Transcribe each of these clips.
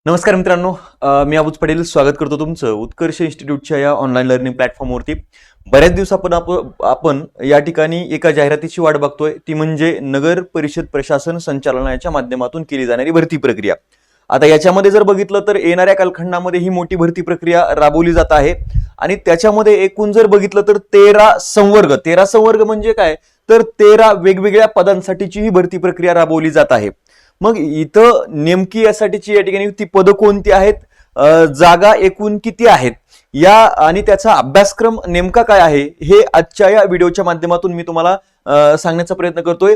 नमस्कार मित्रांनो, मी अबूज पटेल स्वागत करतो तुमचं उत्कर्ष इन्स्टिट्यूटच्या या ऑनलाईन लर्निंग प्लॅटफॉर्मवरती. बऱ्याच दिवसापासून आपण या ठिकाणी एका जाहिरातीची वाट बघतोय, ती म्हणजे नगर परिषद प्रशासन संचालनाच्या माध्यमातून केली जाणारी भरती प्रक्रिया. आता याच्यामध्ये जर बघितलं तर येणाऱ्या कालखंडामध्ये ही मोठी भरती प्रक्रिया राबवली जात आहे आणि त्याच्यामध्ये एकूण जर बघितलं तर 13 संवर्ग म्हणजे काय, तर 13 वेगवेगळ्या पदांसाठीची ही भरती प्रक्रिया राबवली जात आहे. मग इथं नेमकी यासाठीची या ठिकाणी ती पदं कोणती आहेत, जागा एकूण किती आहेत, या आणि त्याचा अभ्यासक्रम नेमका काय आहे, हे आजच्या या व्हिडिओच्या माध्यमातून मी तुम्हाला सांगण्याचा प्रयत्न करतोय.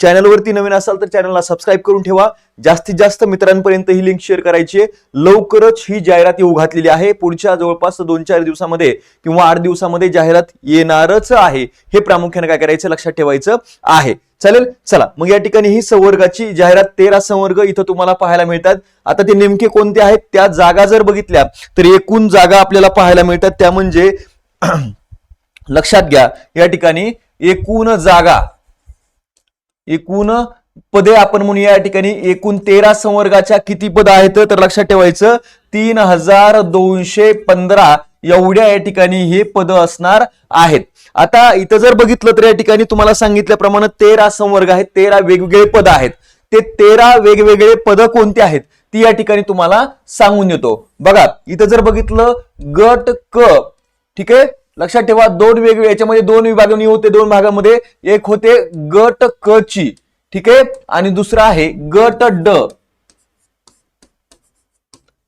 चॅनलवरती नवीन असाल तर चॅनलला सबस्क्राईब करून ठेवा. जास्तीत जास्त मित्रांपर्यंत ही लिंक शेअर करायची आहे. लवकरच ही जाहिरात येऊ घातलेली आहे. पुढच्या जवळपास 2-4 दिवसामध्ये किंवा 8 दिवसामध्ये जाहिरात येणारच आहे. हे प्रामुख्याने काय करायचं, लक्षात ठेवायचं आहे. चालेल, चला मग या ठिकाणी ही संवर्गाची जाहिरात 13 संवर्ग इथं तुम्हाला पाहायला मिळतात. आता ते नेमके कोणते आहेत, त्या जागा जर बघितल्या तर एकूण जागा आपल्याला पाहायला मिळतात. त्या म्हणजे लक्षात घ्या, या ठिकाणी एकूण जागा, एकूण पदे आपण म्हणूया. या ठिकाणी एकूण 13 संवर्गाच्या किती पद आहेत, तर लक्षात ठेवायचं 3215 एवढ्या या ठिकाणी हे पद असणार आहेत. आता इथं जर बघितलं तर या ठिकाणी तुम्हाला सांगितल्याप्रमाणे 13 संवर्ग आहेत, 13 वेगवेगळे पद आहेत. ते 13 वेगवेगळे पद कोणते आहेत ती या ठिकाणी तुम्हाला सांगून देतो. बघा इथं जर बघितलं गट क, ठीक आहे, लक्षात ठेवा दोन वेगवेगळे, याच्यामध्ये दोन विभागणी होते. दोन भागामध्ये एक होते गट क ची, ठीक आहे, आणि दुसरा आहे गट ड,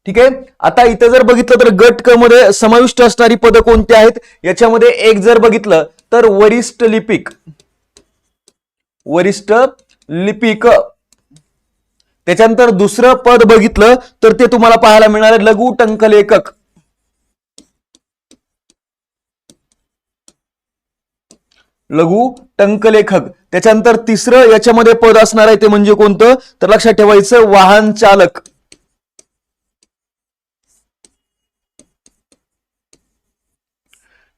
ठीक आहे. आता इथं जर बघितलं तर गट क मध्ये समाविष्ट असणारी पदं कोणती आहेत, याच्यामध्ये एक जर बघितलं तर वरिष्ठ लिपिक, वरिष्ठ लिपिक. त्याच्यानंतर दुसरं पद बघितलं तर ते तुम्हाला पाहायला मिळणार आहे लघु टंकलेखक, लघु टंकलेखक. त्याच्यानंतर तिसरं याच्यामध्ये पद असणार आहे ते म्हणजे कोणतं, तर लक्षात ठेवायचं वाहन चालक,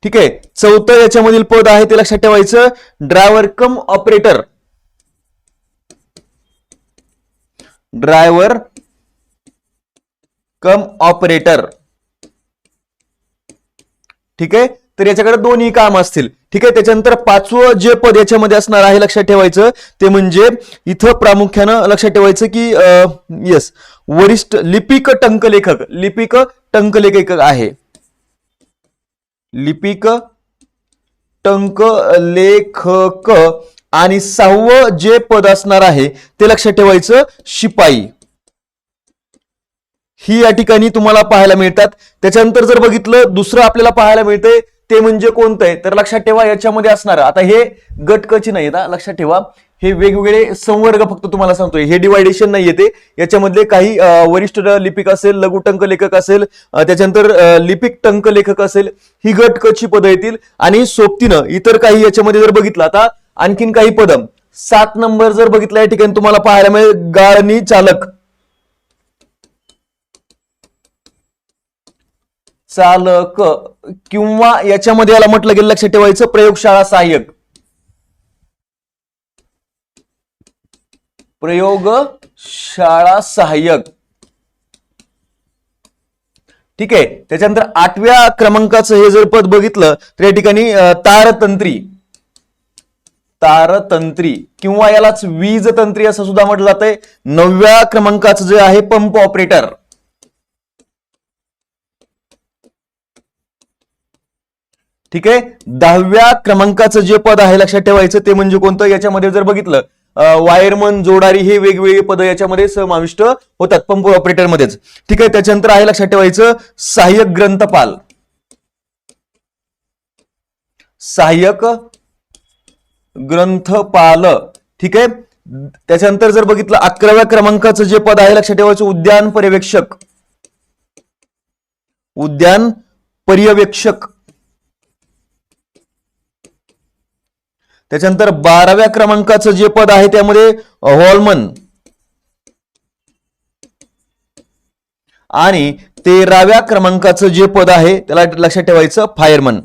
ठीक आहे. चौथं याच्यामधील पद आहे ते लक्षात ठेवायचं ड्रायव्हर कम ऑपरेटर, ड्रायव्हर कम ऑपरेटर, ठीक आहे. तर याच्याकडे दोन्ही काम असतील, ठीक आहे. त्याच्यानंतर पाचवं जे पद याच्यामध्ये असणार आहे लक्षात ठेवायचं ते म्हणजे इथं प्रामुख्यानं लक्षात ठेवायचं की यस वरिष्ठ लिपिक टंकलेखक, लिपिक टंकलेखक आहे, लिपिक टंकलेखक. आणि 6वं जे पद असणार आहे ते लक्षात ठेवायचं शिपाई. ही या ठिकाणी तुम्हाला पाहायला मिळतात. त्याच्यानंतर जर बघितलं दुसरं आपल्याला पाहायला मिळतंय ते म्हणजे कोणतं आहे, तर लक्षात ठेवा याच्यामध्ये असणार, आता हे गट क ची नाही येत, लक्षात ठेवा हे वेगवेगळे संवर्ग फक्त तुम्हाला सांगतोय, हे डिवायडेशन नाही येते. याच्यामधले काही वरिष्ठ लिपिक असेल, लघु टंकलेखक असेल, त्याच्यानंतर लिपिक टंकलेखक असेल, ही गट क ची पदं येतील. आणि सोबतीनं इतर काही याच्यामध्ये जर बघितलं, आता आणखीन काही पद 7 नंबर जर बघितलं या ठिकाणी तुम्हाला पाहायला मिळेल गाळणी चालक, चालक, किंवा याच्यामध्ये याला म्हटलं गेलं लक्षात ठेवायचं प्रयोगशाळा सहाय्यक, प्रयोगशाळा सहाय्यक, ठीक आहे. त्याच्यानंतर 8व्या क्रमांकाचं हे जर पद बघितलं तर या ठिकाणी तारतंत्री, तारतंत्री, किंवा यालाच वीज तंत्री असं सुद्धा म्हटलं जातंय. 9व्या क्रमांकाचं जे आहे पंप ऑपरेटर, ठीक आहे. 10व्या क्रमांकाचं जे पद आहे लक्षात ठेवायचं ते म्हणजे कोणतं, याच्यामध्ये जर बघितलं वायरमन, जोडारी, हे वेगवेगळे पद याच्यामध्ये समाविष्ट होतात पंप ऑपरेटर मध्येच, ठीक आहे. त्याच्यानंतर आहे लक्षात ठेवायचं सहाय्यक ग्रंथपाल, सहाय्यक ग्रंथपाल, ठीक आहे. त्याच्यानंतर जर बघितलं 11व्या क्रमांकाचं जे पद आहे लक्षात ठेवायचं उद्यान पर्यवेक्षक, उद्यान पर्यवेक्षक. त्याच्यानंतर 12व्या क्रमांकाचं जे पद आहे त्यामध्ये हॉलमन, आणि 13व्या क्रमांकाचं जे पद आहे त्याला लक्षात ठेवायचं फायरमन.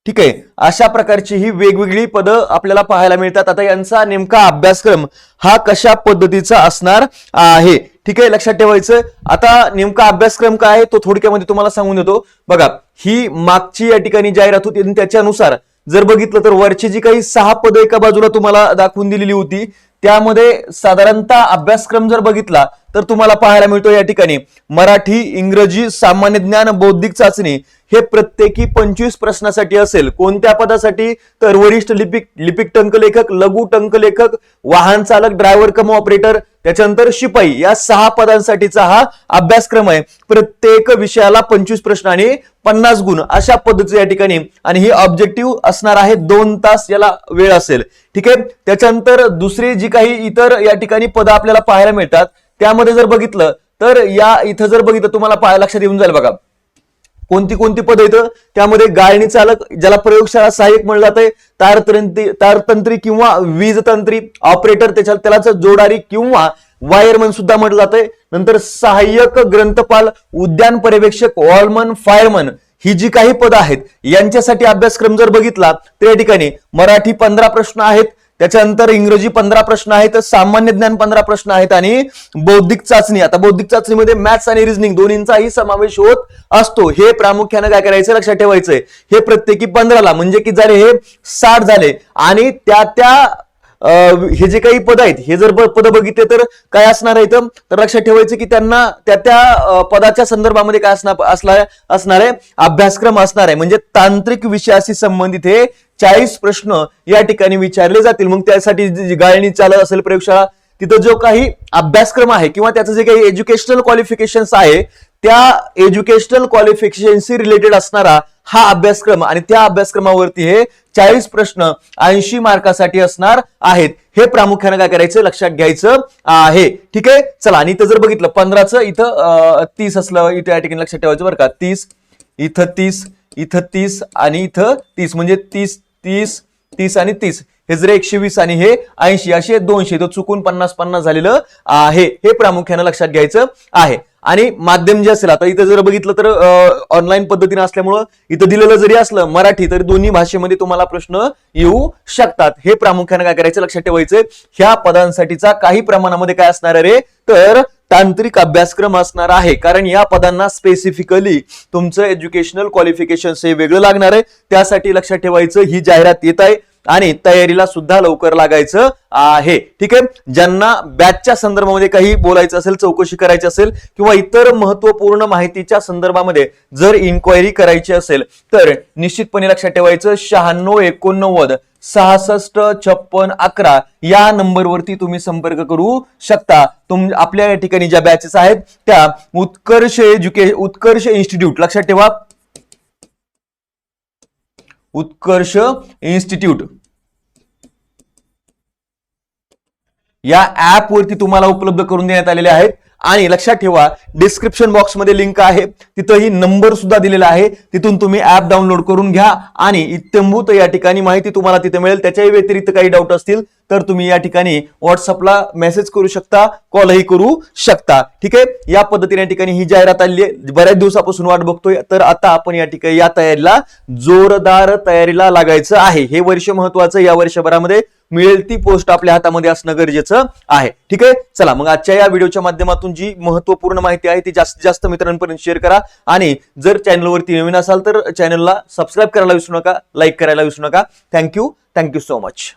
ठीक आहे, अशा प्रकारची ही वेगवेगळी पदं आपल्याला पाहायला मिळतात. आता यांचा नेमका अभ्यासक्रम हा कशा पद्धतीचा असणार आहे, ठीक आहे, लक्षात ठेवायचं. आता नेमका अभ्यासक्रम काय आहे तो थोडक्यामध्ये तुम्हाला सांगून देतो. बघा, ही मागची या ठिकाणी जाहिरात होती आणि त्याच्यानुसार जर बघितलं तर वरची जी काही 6 पदं एका बाजूला तुम्हाला दाखवून दिलेली होती त्यामध्ये साधारणतः अभ्यासक्रम जर बघितला तर तुम्हाला पाहायला मिळतो या ठिकाणी मराठी, इंग्रजी, सामान्य ज्ञान, बौद्धिक चाचणी हे प्रत्येकी 25 प्रश्नासाठी असेल. कोणत्या पदासाठी तर वरिष्ठ लिपिक टंकलेखक, लघु टंकलेखक, वाहन चालक, ड्रायव्हर कम ऑपरेटर, त्याच्यानंतर शिपाई, या 6 पदांसाठीचा हा अभ्यासक्रम आहे. प्रत्येक विषयाला 25 प्रश्न आणि 50 गुण अशा पद्धतीचे या ठिकाणी, आणि ही ऑब्जेक्टिव्ह असणार आहे 2 तास याला वेळ असेल. ठीक आहे, त्याच्यानंतर दुसरी जी काही इतर या ठिकाणी पदं आपल्याला पाहायला मिळतात त्यामध्ये जर बघितलं तर या इथं जर बघितलं तुम्हाला लक्षात येऊन जाईल. बघा कोणती कोणती पदं येतं त्यामध्ये गाळणी चालक, ज्याला प्रयोगशाळा सहाय्यक म्हणलं जातंय, तारतंत्री किंवा वीजतंत्री, ऑपरेटर त्याला जोडारी किंवा वायरमन सुद्धा म्हटलं जातंय. नंतर सहाय्यक ग्रंथपाल, उद्यान पर्यवेक्षक, वॉलमन, फायरमन, ही जी काही पदं आहेत यांच्यासाठी अभ्यासक्रम जर बघितला तर या ठिकाणी मराठी 15 प्रश्न आहेत, त्याच्यानंतर इंग्रजी 15 प्रश्न आहेत, सामान्य ज्ञान 15 प्रश्न आहेत आणि बौद्धिक चाचणी. आता बौद्धिक चाचणीमध्ये मॅथ्स आणि रिझनिंग दोन्हींचाही समावेश होत असतो. हे प्रामुख्याने काय करायचं लक्षात ठेवायचंय, हे प्रत्येकी 15ला म्हणजे की जर हे 60 झाले आणि त्या हे जे काही पद आहेत हे जर पद बघितले तर काय असणार आहे तर लक्षात ठेवायचं की त्यांना त्या पदाच्या संदर्भामध्ये काय असणार आहे अभ्यासक्रम असणार आहे. म्हणजे तांत्रिक विषयाशी संबंधित हे 40 प्रश्न या ठिकाणी विचारले जातील. मग त्यासाठी गाळणी चालक असेल, प्रयोगशाळा, तिथं जो काही अभ्यासक्रम आहे किंवा त्याचं जे काही एज्युकेशनल क्वालिफिकेशन्स आहे त्या एज्युकेशनल क्वालिफिकेशनशी रिलेटेड असणारा हा अभ्यासक्रम, आणि त्या अभ्यासक्रमावरती हे 40 प्रश्न 80 मार्कासाठी असणार आहेत. हे प्रामुख्याने काय करायचं लक्षात घ्यायचं आहे. ठीक आहे, चला. आणि इथं जर बघितलं 15चं इथं 30 असलं, इथं या ठिकाणी लक्षात ठेवायचं बरं का. 30 इथं 30 इथं 30 आणि इथं 30 म्हणजे 30 30 30 आणि 30 हे जर 120 आणि हे 80 असे 200, तो चुकून 50-50 झालेलं आहे. हे प्रामुख्याने लक्षात घ्यायचं आहे. आणि माध्यम जे असेल, आता इथं जर बघितलं तर ऑनलाईन पद्धतीने असल्यामुळं इथं दिलेलं जरी असलं मराठी तरी दोन्ही भाषेमध्ये तुम्हाला प्रश्न येऊ शकतात. हे प्रामुख्याने काय करायचं लक्षात ठेवायचं. ह्या पदांसाठीचा काही प्रमाणामध्ये काय असणार आहे रे तर तांत्रिक अभ्यासक्रम असणार आहे, कारण या पदांना स्पेसिफिकली तुमचं एज्युकेशनल क्वालिफिकेशन हे वेगळं लागणार आहे. त्यासाठी लक्षात ठेवायचं ही जाहिरात येत आहे आणि तयारीला सुद्धा लवकर लागायचं आहे. ठीक आहे, ज्यांना बॅचच्या संदर्भामध्ये काही बोलायचं असेल, चौकशी करायची असेल किंवा इतर महत्वपूर्ण माहितीच्या संदर्भामध्ये जर इन्क्वायरी करायची असेल तर निश्चितपणे लक्षात ठेवायचं 96 89 66 56 11 या नंबरवरती तुम्ही संपर्क करू शकता. आपल्या या ठिकाणी ज्या बॅचेस आहेत त्या उत्कर्ष इन्स्टिट्यूट, लक्षात ठेवा उत्कर्ष इन्स्टिट्यूट या ऍप वरती तुम्हाला उपलब्ध करून देण्यात आलेले आहेत. आणि लक्षात ठेवा डिस्क्रिप्शन बॉक्स मध्ये लिंक आहे, तिथंही नंबर सुद्धा दिलेला आहे, तिथून तुम्ही ऍप डाउनलोड करून घ्या आणि इत्थंभूत या ठिकाणी माहिती तुम्हाला तिथे मिळेल. त्याच्याही व्यतिरिक्त काही डाऊट असतील तर तुम्ही या ठिकाणी व्हॉट्सअपला मेसेज करू शकता, कॉलही करू शकता. ठीक आहे, या पद्धतीने या ठिकाणी ही जाहिरात आली आहे, बऱ्याच दिवसापासून वाट बघतोय. तर आता आपण या ठिकाणी या तयारीला जोरदार तयारीला लागायचं आहे. हे वर्ष महत्वाचं, या वर्षभरामध्ये मिळेल ती पोस्ट आपल्या हातामध्ये असणं गरजेचं आहे. ठीक आहे, चला मग आजच्या या व्हिडिओच्या माध्यमातून जी महत्वपूर्ण माहिती आहे ती जास्तीत जास्त मित्रांपर्यंत शेअर करा. आणि जर चॅनलवरती नवीन असाल तर चॅनलला सबस्क्राईब करायला विसरू नका, लाईक करायला विसरू नका. Thank you so much.